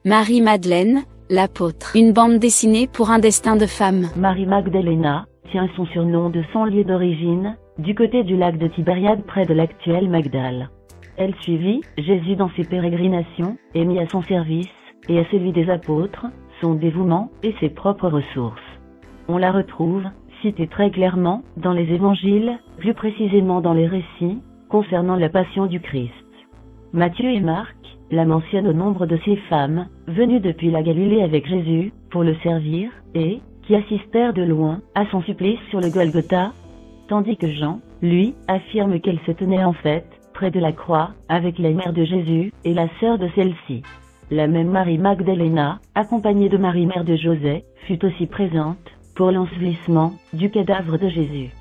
Marie-Madeleine, l'apôtre. Une bande dessinée pour un destin de femme. Marie Magdalena tient son surnom de son lieu d'origine, du côté du lac de Tibériade près de l'actuel Magdala. Elle suivit Jésus dans ses pérégrinations, et mit à son service, et à celui des apôtres, son dévouement et ses propres ressources. On la retrouve, citée très clairement, dans les évangiles, plus précisément dans les récits, concernant la passion du Christ. Matthieu et Marc la mentionnent au nombre de ces femmes, venues depuis la Galilée avec Jésus, pour le servir, et qui assistèrent de loin à son supplice sur le Golgotha, tandis que Jean, lui, affirme qu'elle se tenait en fait, près de la croix, avec la mère de Jésus, et la sœur de celle-ci. La même Marie Magdalena, accompagnée de Marie mère de Joseph, fut aussi présente, pour l'ensevelissement du cadavre de Jésus.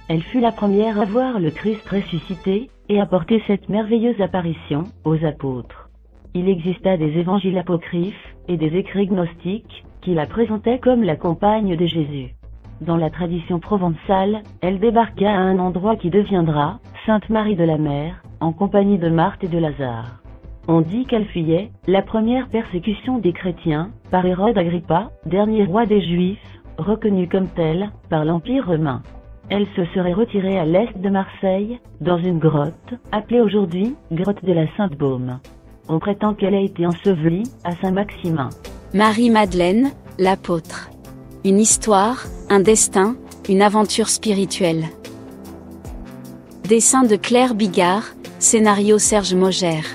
Elle fut la première à voir le Christ ressuscité, et à porter cette merveilleuse apparition aux apôtres. Il exista des évangiles apocryphes, et des écrits gnostiques, qui la présentaient comme la compagne de Jésus. Dans la tradition provençale, elle débarqua à un endroit qui deviendra Sainte Marie de la Mer, en compagnie de Marthe et de Lazare. On dit qu'elle fuyait la première persécution des chrétiens, par Hérode Agrippa, dernier roi des Juifs, reconnu comme tel par l'Empire romain. Elle se serait retirée à l'est de Marseille, dans une grotte, appelée aujourd'hui grotte de la Sainte-Baume. On prétend qu'elle a été ensevelie à Saint-Maximin. Marie-Madeleine, l'apôtre. Une histoire, un destin, une aventure spirituelle. Dessin de Claire Bigard, scénario Serge Maugère.